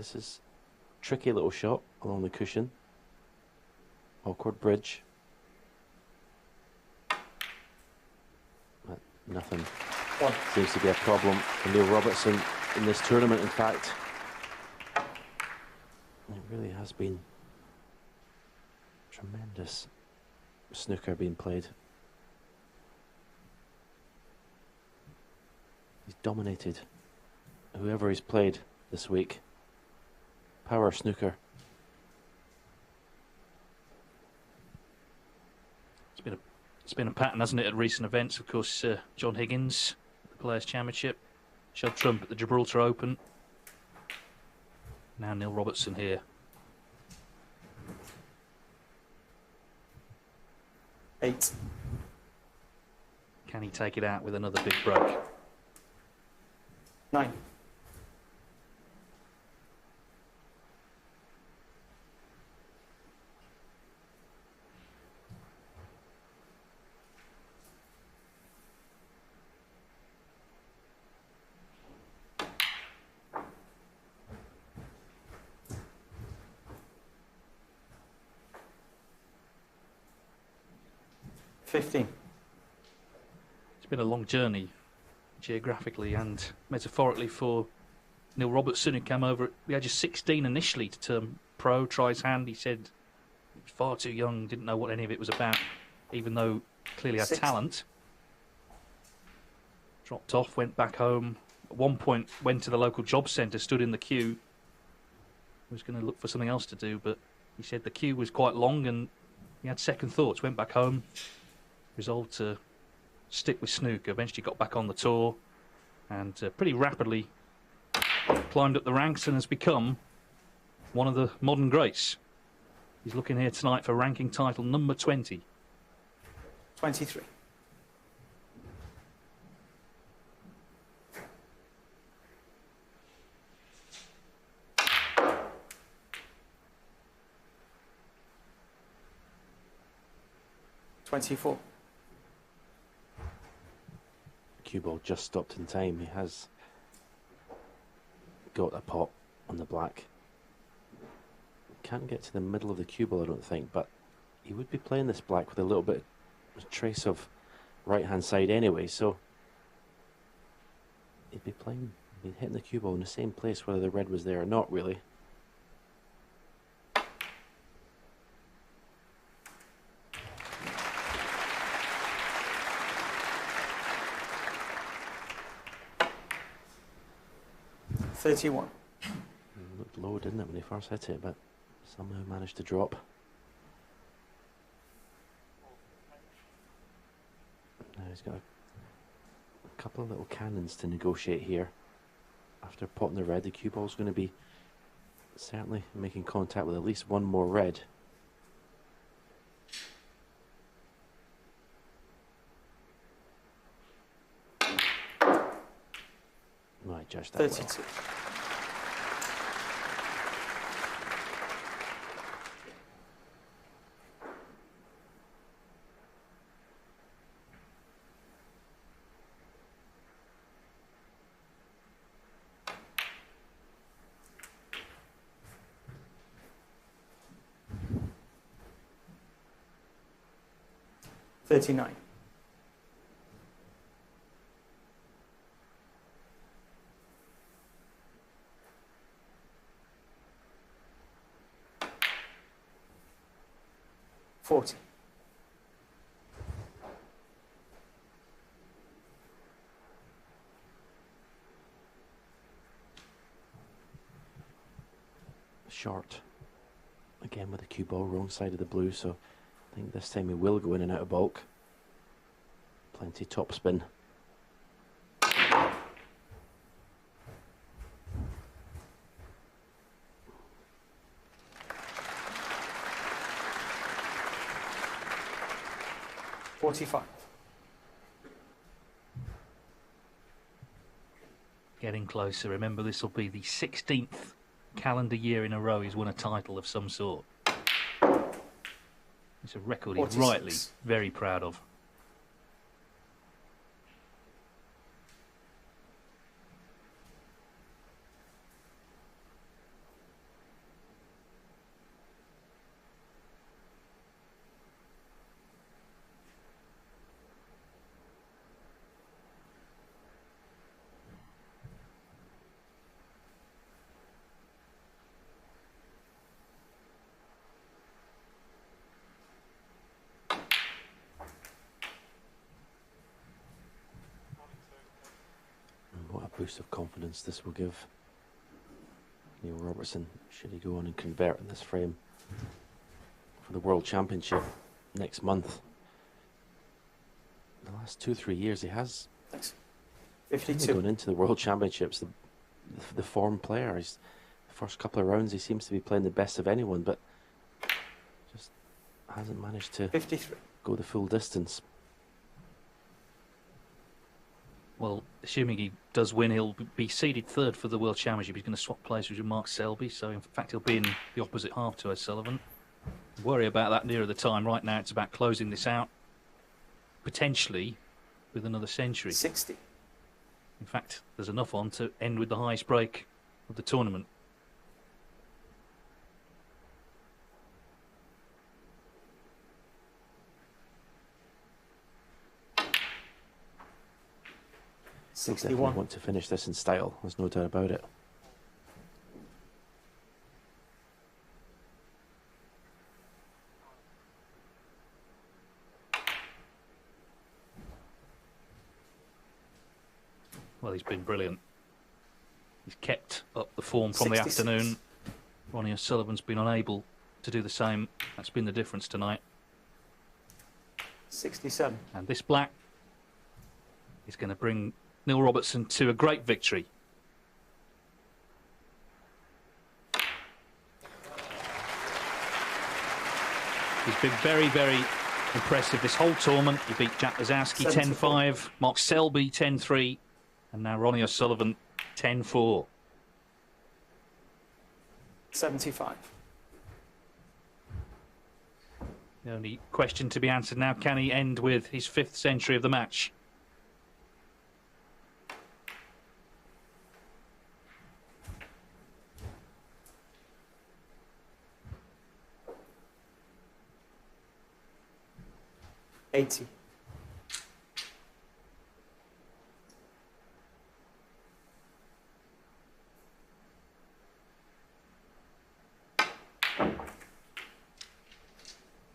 This is a tricky little shot along the cushion. Awkward bridge. But nothing seems to be a problem for Neil Robertson in this tournament, in fact. It really has been tremendous snooker being played. He's dominated whoever he's played this week. Power snooker. It's been a pattern, hasn't it, at recent events? Of course, John Higgins, the Players' Championship, Judd Trump at the Gibraltar Open. Now Neil Robertson here. Eight. Can he take it out with another big break? 9. It's been a long journey, geographically and metaphorically, for Neil Robertson, who came over at the age of 16 initially to turn pro, try his hand. He said he was far too young, didn't know what any of it was about, even though clearly had talent. Dropped off, went back home. At one point, went to the local job centre, stood in the queue. Was going to look for something else to do, but he said the queue was quite long and he had second thoughts. Went back home, resolved to stick with snooker. Eventually got back on the tour and pretty rapidly climbed up the ranks and has become one of the modern greats. He's looking here tonight for ranking title number 20. 23. $24. Cue ball just stopped in time. He has got a pot on the black. Can't get to the middle of the cue ball, I don't think, but he would be playing this black with a little bit, a trace of right hand side anyway, so he'd be playing, he'd be hitting the cue ball in the same place whether the red was there or not, really. $31. It looked low, didn't it, when he first hit it, but somehow managed to drop. Now he's got a couple of little cannons to negotiate here. After potting the red, the cue ball's going to be certainly making contact with at least one more red. Right, judge that 32. Well. $39. $40. Short again with the cue ball, wrong side of the blue, so I think this time he will go in and out of bulk. Plenty top spin. $45. Getting closer. Remember, this will be the 16th calendar year in a row he's won a title of some sort. It's a record he's 46. rightly very proud of. boost of confidence this will give Neil Robertson, should he go on and convert in this frame for the World Championship next month. In the last 2-3 years, he has Thanks. kind of 52. gone into the World Championships the form player. The first couple of rounds, he seems to be playing the best of anyone, but just hasn't managed to 53. go the full distance. Well, assuming he does win, he'll be seeded third for the World Championship. He's going to swap places with Mark Selby, so in fact he'll be in the opposite half to O'Sullivan. Worry about that nearer the time. Right now it's about closing this out, potentially with another century. 60. In fact, there's enough on to end with the highest break of the tournament. He'll definitely 61. want to finish this in style, there's no doubt about it. Well, he's been brilliant. He's kept up the form from the 66. afternoon. Ronnie O'Sullivan's been unable to do the same. That's been the difference tonight. 67. And this black is going to bring Neil Robertson to a great victory. He's been very, very impressive this whole tournament. He beat Jack Lazowski 10-5, Mark Selby 10-3, and now Ronnie O'Sullivan 10-4. 75. The only question to be answered now, can he end with his 5th century of the match? $80.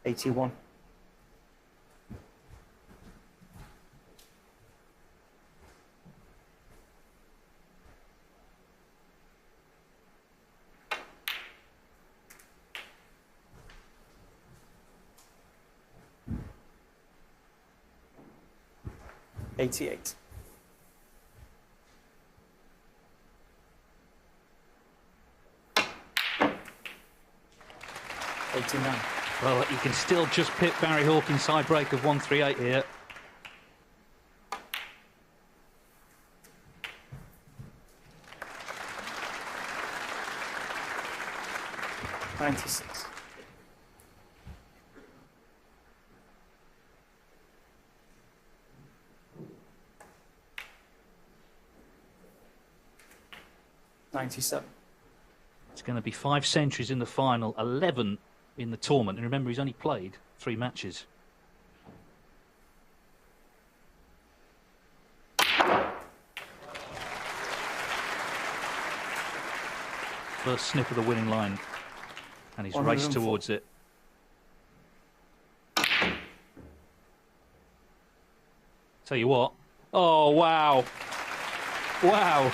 $81. $88. $89. Well, you can still just pit Barry Hawkins' side break of 138 here. $96. $97. It's going to be 5 centuries in the final, 11 in the tournament. And remember, he's only played 3 matches. First snip of the winning line. And he's raced 104. towards it. Tell you what. Oh, wow. Wow.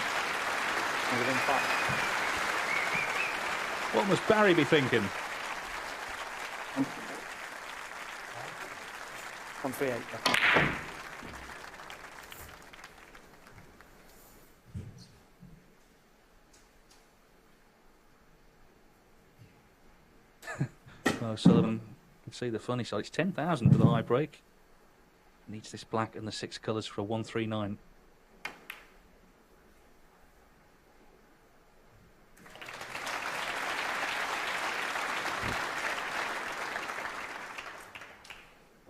105. What must Barry be thinking? 138. Well, Sullivan can see the funny side. It's 10,000 for the high break. Needs this black and the 6 colours for a 139.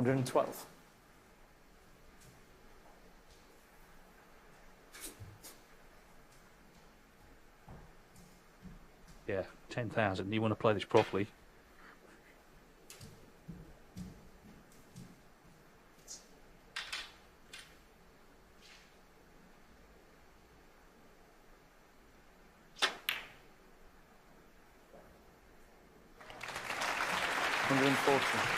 $112. Yeah, 10,000. You want to play this properly. $140.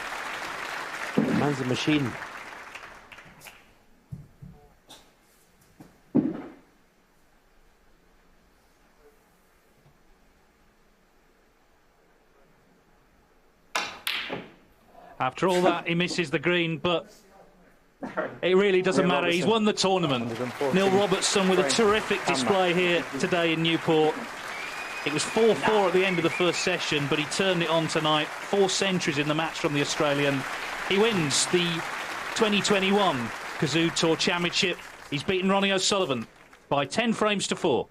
Man's a machine. After all that, he misses the green, but it really doesn't matter. He's won the tournament. Neil Robertson with a terrific display here today in Newport. It was 4-4 at the end of the first session, but he turned it on tonight. 4 centuries in the match from the Australian. He wins the 2021 Cazoo Tour Championship. He's beaten Ronnie O'Sullivan by 10 frames to 4.